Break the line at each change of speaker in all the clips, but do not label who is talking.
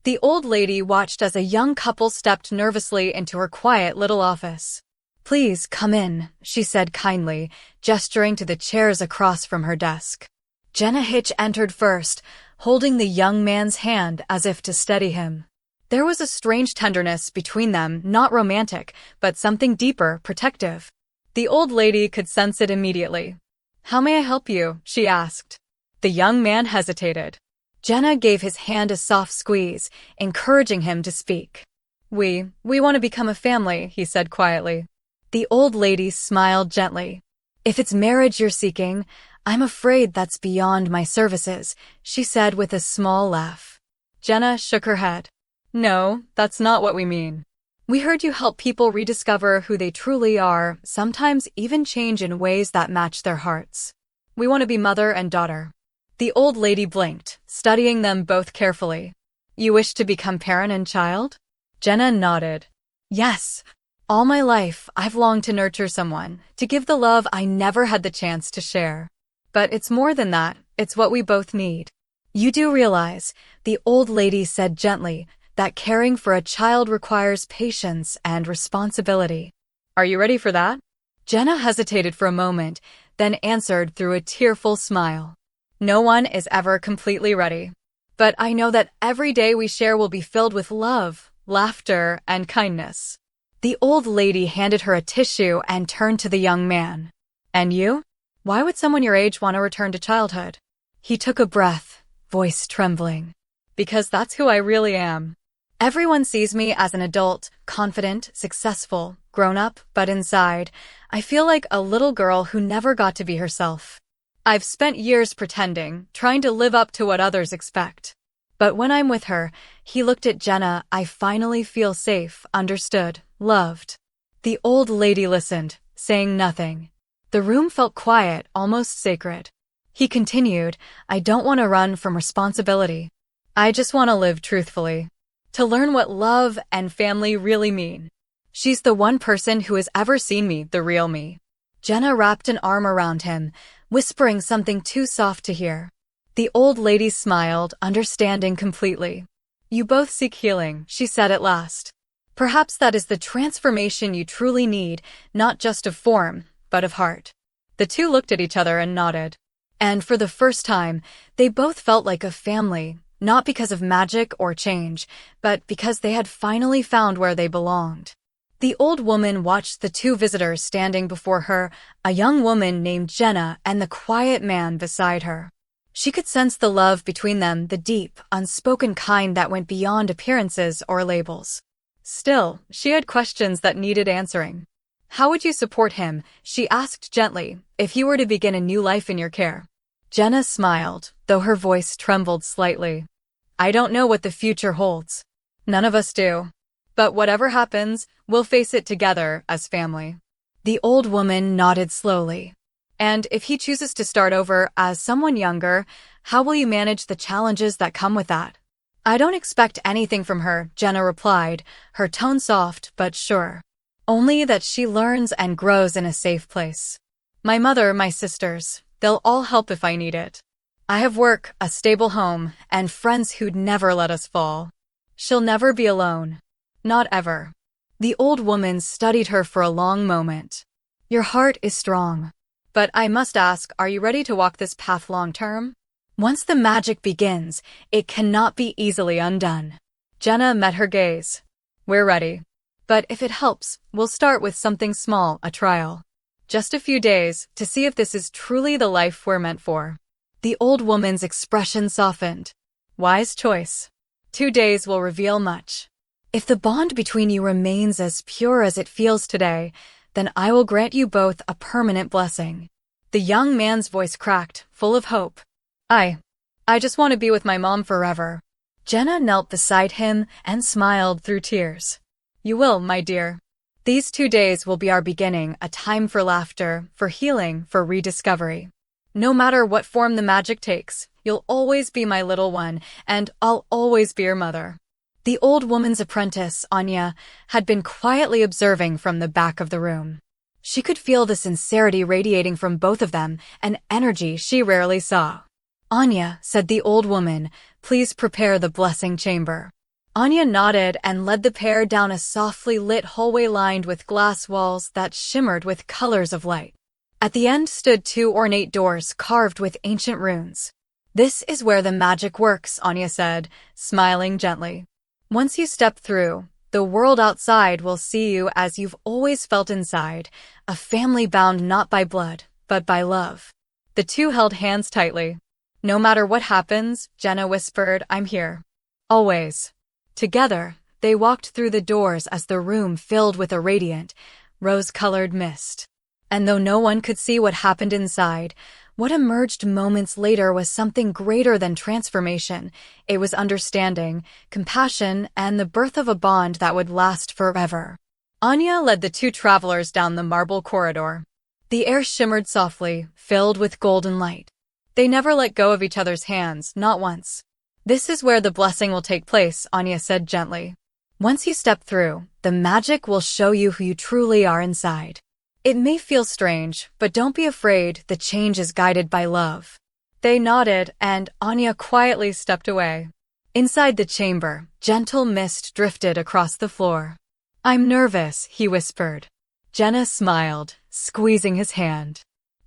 The old lady watched as a young couple stepped nervously into her quiet little office. "Please come in," she said kindly, gesturing to the chairs across from her desk. Jenna Hitch entered first, holding the young man's hand as if to steady him. There was a strange tenderness between them, not romantic, but something deeper, protective. The old lady could sense it immediately. "How may I help you?" she asked. The young man hesitated. Jenna gave his hand a soft squeeze, encouraging him to speak. We want to become a family," he said quietly. The old lady smiled gently. "If it's marriage you're seeking, I'm afraid that's beyond my services," she said with a small laugh. Jenna shook her head. "No, that's not what we mean. We heard you help people rediscover who they truly are, sometimes even change in ways that match their hearts. We want to be mother and daughter." The old lady blinked, studying them both carefully. "You wish to become parent and child?" Jenna nodded. "Yes. All my life, I've longed to nurture someone, to give the love I never had the chance to share. But it's more than that, it's what we both need. You do realize," the old lady said gently, "that caring for a child requires patience and responsibility. Are you ready for that?" Jenna hesitated for a moment, then answered through a tearful smile. "No one is ever completely ready. But I know that every day we share will be filled with love, laughter, and kindness." The old lady handed her a tissue and turned to the young man. "And you? Why would someone your age want to return to childhood?" He took a breath, voice trembling. "Because that's who I really am. Everyone sees me as an adult, confident, successful, grown up, but inside, I feel like a little girl who never got to be herself. I've spent years pretending, trying to live up to what others expect. But when I'm with her," he looked at Jenna, "I finally feel safe, understood, loved." The old lady listened, saying nothing. The room felt quiet, almost sacred. He continued, "I don't want to run from responsibility. I just want to live truthfully. To learn what love and family really mean. She's the one person who has ever seen me, the real me." Jenna wrapped an arm around him, whispering something too soft to hear. The old lady smiled, understanding completely. "You both seek healing," she said at last. "Perhaps that is the transformation you truly need, not just of form, but of heart." The two looked at each other and nodded. And for the first time, they both felt like a family, not because of magic or change, but because they had finally found where they belonged. The old woman watched the two visitors standing before her, a young woman named Jenna and the quiet man beside her. She could sense the love between them, the deep, unspoken kind that went beyond appearances or labels. Still, she had questions that needed answering. "How would you support him," she asked gently, "if he were to begin a new life in your care?" Jenna smiled, though her voice trembled slightly. "I don't know what the future holds. None of us do. But whatever happens, we'll face it together as family." The old woman nodded slowly. "And if he chooses to start over as someone younger, how will you manage the challenges that come with that?" "I don't expect anything from her," Jenna replied, her tone soft but sure. "Only that she learns and grows in a safe place. My mother, my sisters, they'll all help if I need it. I have work, a stable home, and friends who'd never let us fall. She'll never be alone. Not ever." The old woman studied her for a long moment. "Your heart is strong. But I must ask, are you ready to walk this path long term? Once the magic begins, it cannot be easily undone." Jenna met her gaze. "We're ready. But if it helps, we'll start with something small, a trial. Just a few days, to see if this is truly the life we're meant for." The old woman's expression softened. "Wise choice. 2 days will reveal much. If the bond between you remains as pure as it feels today, then I will grant you both a permanent blessing." The young man's voice cracked, full of hope. I just want to be with my mom forever." Jenna knelt beside him and smiled through tears. "You will, my dear. These 2 days will be our beginning, a time for laughter, for healing, for rediscovery. No matter what form the magic takes, you'll always be my little one, and I'll always be your mother." The old woman's apprentice, Anya, had been quietly observing from the back of the room. She could feel the sincerity radiating from both of them, an energy she rarely saw. "Anya," said the old woman, "please prepare the blessing chamber." Anya nodded and led the pair down a softly lit hallway lined with glass walls that shimmered with colors of light. At the end stood two ornate doors carved with ancient runes. "This is where the magic works," Anya said, smiling gently. "Once you step through, the world outside will see you as you've always felt inside, a family bound not by blood, but by love." The two held hands tightly. "No matter what happens," Jenna whispered, "I'm here. Always." Together, they walked through the doors as the room filled with a radiant, rose-colored mist. And though no one could see what happened inside, what emerged moments later was something greater than transformation. It was understanding, compassion, and the birth of a bond that would last forever. Anya led the two travelers down the marble corridor. The air shimmered softly, filled with golden light. They never let go of each other's hands, not once. "This is where the blessing will take place," Anya said gently. "Once you step through, the magic will show you who you truly are inside. It may feel strange, but don't be afraid, the change is guided by love." They nodded, and Anya quietly stepped away. Inside the chamber, gentle mist drifted across the floor. "I'm nervous," he whispered. Jenna smiled, squeezing his hand.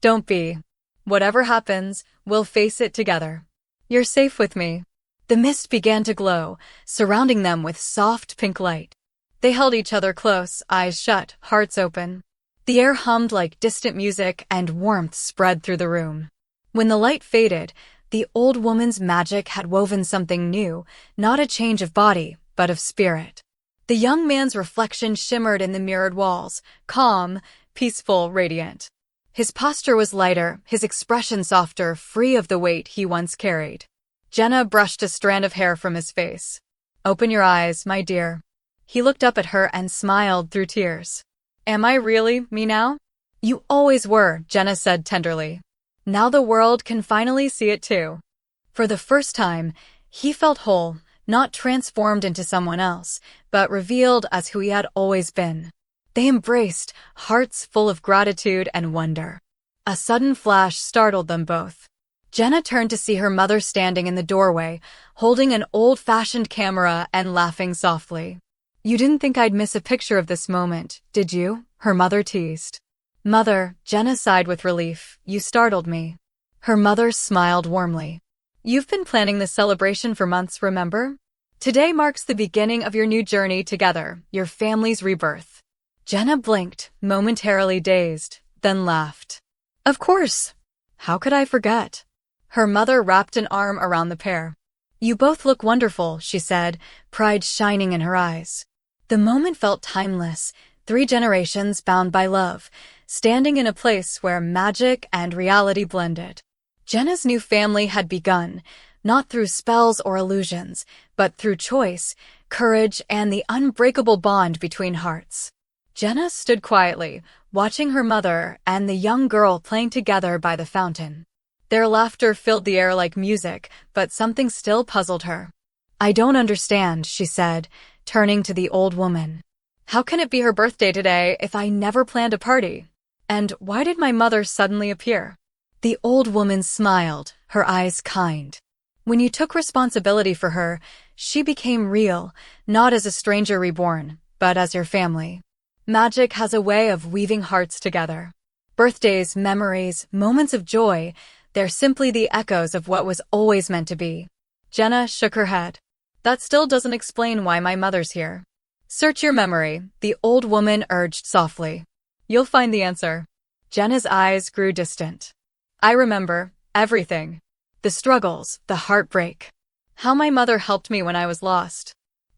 "Don't be. Whatever happens, we'll face it together. You're safe with me." The mist began to glow, surrounding them with soft pink light. They held each other close, eyes shut, hearts open. The air hummed like distant music, and warmth spread through the room. When the light faded, the old woman's magic had woven something new, not a change of body, but of spirit. The young man's reflection shimmered in the mirrored walls, calm, peaceful, radiant. His posture was lighter, his expression softer, free of the weight he once carried. Jenna brushed a strand of hair from his face. "Open your eyes, my dear." He looked up at her and smiled through tears. "Am I really me now?" "You always were," Jenna said tenderly. "Now the world can finally see it too." For the first time, he felt whole, not transformed into someone else, but revealed as who he had always been. They embraced, hearts full of gratitude and wonder. A sudden flash startled them both. Jenna turned to see her mother standing in the doorway, holding an old-fashioned camera and laughing softly. "You didn't think I'd miss a picture of this moment, did you?" her mother teased. "Mother," Jenna sighed with relief, "you startled me." Her mother smiled warmly. "You've been planning this celebration for months, remember? Today marks the beginning of your new journey together, your family's rebirth." Jenna blinked, momentarily dazed, then laughed. "Of course! How could I forget?" Her mother wrapped an arm around the pair. "You both look wonderful," she said, pride shining in her eyes. The moment felt timeless, 3 generations bound by love, standing in a place where magic and reality blended. Jenna's new family had begun, not through spells or illusions, but through choice, courage, and the unbreakable bond between hearts. Jenna stood quietly, watching her mother and the young girl playing together by the fountain. Their laughter filled the air like music, but something still puzzled her. "I don't understand," she said, turning to the old woman. "How can it be her birthday today if I never planned a party? And why did my mother suddenly appear?" The old woman smiled, her eyes kind. "When you took responsibility for her, she became real, not as a stranger reborn, but as your family. Magic has a way of weaving hearts together. Birthdays, memories, moments of joy, they're simply the echoes of what was always meant to be." Jenna shook her head. "That still doesn't explain why my mother's here." "Search your memory," the old woman urged softly. "You'll find the answer." Jenna's eyes grew distant. "I remember everything. The struggles, the heartbreak. How my mother helped me when I was lost.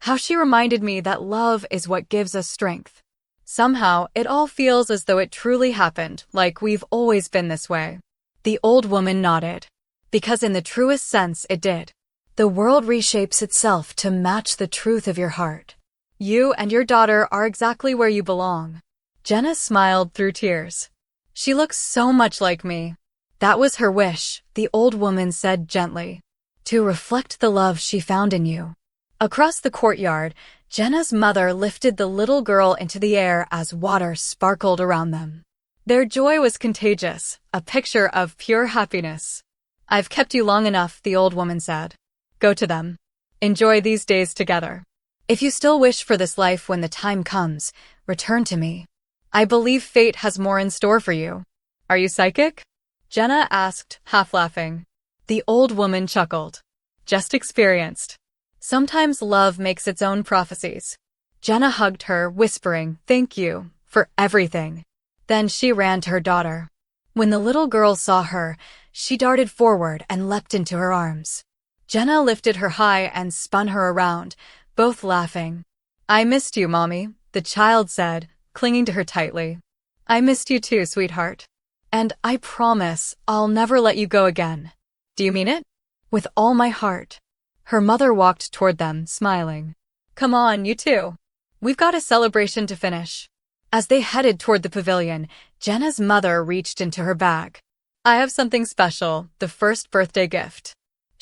How she reminded me that love is what gives us strength. Somehow, it all feels as though it truly happened, like we've always been this way." The old woman nodded. "Because in the truest sense it did. The world reshapes itself to match the truth of your heart. You and your daughter are exactly where you belong." Jenna smiled through tears. "She looks so much like me." "That was her wish," the old woman said gently. "To reflect the love she found in you." Across the courtyard, Jenna's mother lifted the little girl into the air as water sparkled around them. Their joy was contagious, a picture of pure happiness. "I've kept you long enough," the old woman said. "Go to them. Enjoy these days together." If you still wish for this life when the time comes, return to me. I believe fate has more in store for you. Are you psychic? Jenna asked, half laughing. The old woman chuckled. Just experienced. Sometimes love makes its own prophecies. Jenna hugged her, whispering, "Thank you for everything." Then she ran to her daughter. When the little girl saw her, she darted forward and leapt into her arms. Jenna lifted her high and spun her around, both laughing. "I missed you, Mommy," the child said, clinging to her tightly. "I missed you too, sweetheart. And I promise I'll never let you go again." "Do you mean it?" "With all my heart." Her mother walked toward them, smiling. "Come on, you two. We've got a celebration to finish." As they headed toward the pavilion, Jenna's mother reached into her bag. "I have something special, the first birthday gift."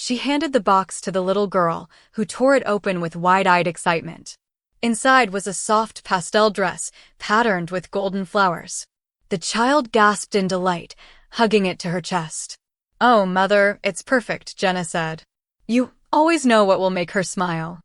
She handed the box to the little girl, who tore it open with wide-eyed excitement. Inside was a soft pastel dress, patterned with golden flowers. The child gasped in delight, hugging it to her chest. "Oh, Mother, it's perfect," Jenna said. "You always know what will make her smile."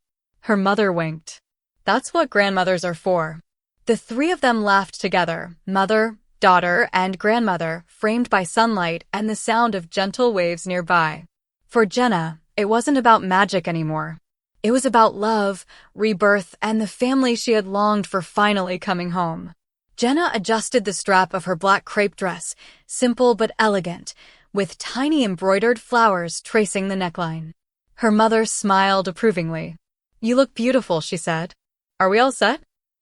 Her mother winked. "That's what grandmothers are for." The three of them laughed together, mother, daughter, and grandmother, framed by sunlight and the sound of gentle waves nearby. For Jenna, it wasn't about magic anymore. It was about love, rebirth, and the family she had longed for finally coming home. Jenna adjusted the strap of her black crepe dress, simple but elegant, with tiny embroidered flowers tracing the neckline. Her mother smiled approvingly. "You look beautiful," she said. "Are we all set?"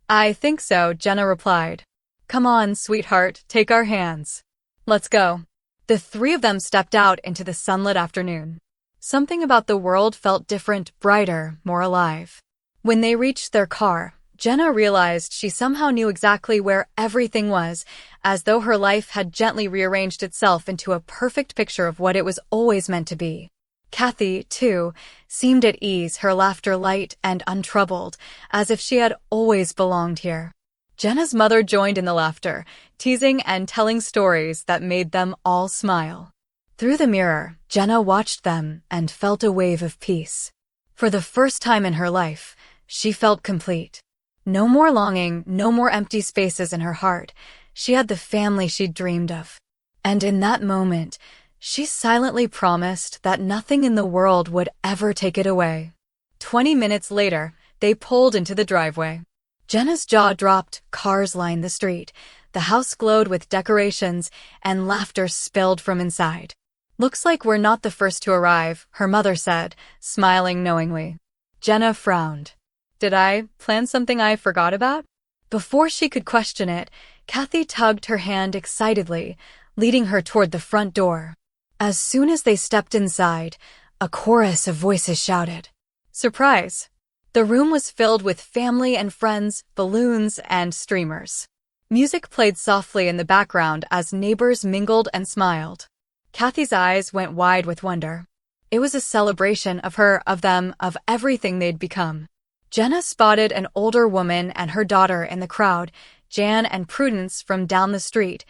"I think so," Jenna replied. "Come on, sweetheart, take our hands. Let's go." The three of them stepped out into the sunlit afternoon. Something about the world felt different, brighter, more alive. When they reached their car, Jenna realized she somehow knew exactly where everything was, as though her life had gently rearranged itself into a perfect picture of what it was always meant to be. Kathy, too, seemed at ease, her laughter light and untroubled, as if she had always belonged here. Jenna's mother joined in the laughter, teasing and telling stories that made them all smile. Through the mirror, Jenna watched them and felt a wave of peace. For the first time in her life, she felt complete. No more longing, no more empty spaces in her heart. She had the family she'd dreamed of. And in that moment, she silently promised that nothing in the world would ever take it away. 20 minutes later, they pulled into the driveway. Jenna's jaw dropped, cars lined the street. The house glowed with decorations, and laughter spilled from inside. "Looks like we're not the first to arrive," her mother said, smiling knowingly. Jenna frowned. "Did I plan something I forgot about?" Before she could question it, Kathy tugged her hand excitedly, leading her toward the front door. As soon as they stepped inside, a chorus of voices shouted, "Surprise!" The room was filled with family and friends, balloons, and streamers. Music played softly in the background as neighbors mingled and smiled. Kathy's eyes went wide with wonder. It was a celebration of her, of them, of everything they'd become. Jenna spotted an older woman and her daughter in the crowd, Jan and Prudence from down the street,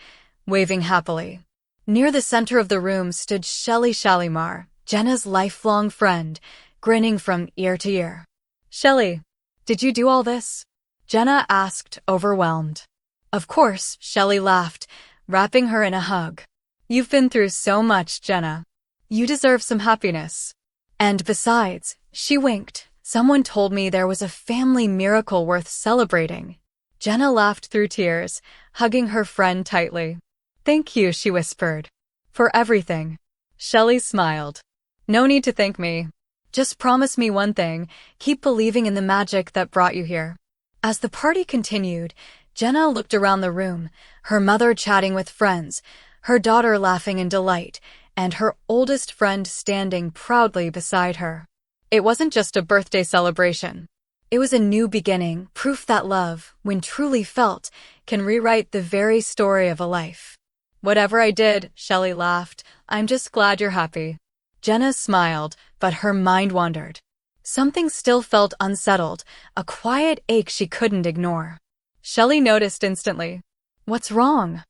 waving happily. Near the center of the room stood Shelley Shalimar, Jenna's lifelong friend, grinning from ear to ear. "Shelley, did you do all this?" Jenna asked, overwhelmed. Of course, Shelley laughed, wrapping her in a hug. "You've been through so much, Jenna. You deserve some happiness. And besides," she winked, "someone told me there was a family miracle worth celebrating." Jenna laughed through tears, hugging her friend tightly. "Thank you," she whispered. "For everything." Shelley smiled. "No need to thank me. Just promise me one thing, keep believing in the magic that brought you here." As the party continued, Jenna looked around the room, her mother chatting with friends, her daughter laughing in delight, and her oldest friend standing proudly beside her. It wasn't just a birthday celebration. It was a new beginning, proof that love, when truly felt, can rewrite the very story of a life. "Whatever I did," Shelley laughed, "I'm just glad you're happy." Jenna smiled, but her mind wandered. Something still felt unsettled, a quiet ache she couldn't ignore. Shelley noticed instantly. "What's wrong?"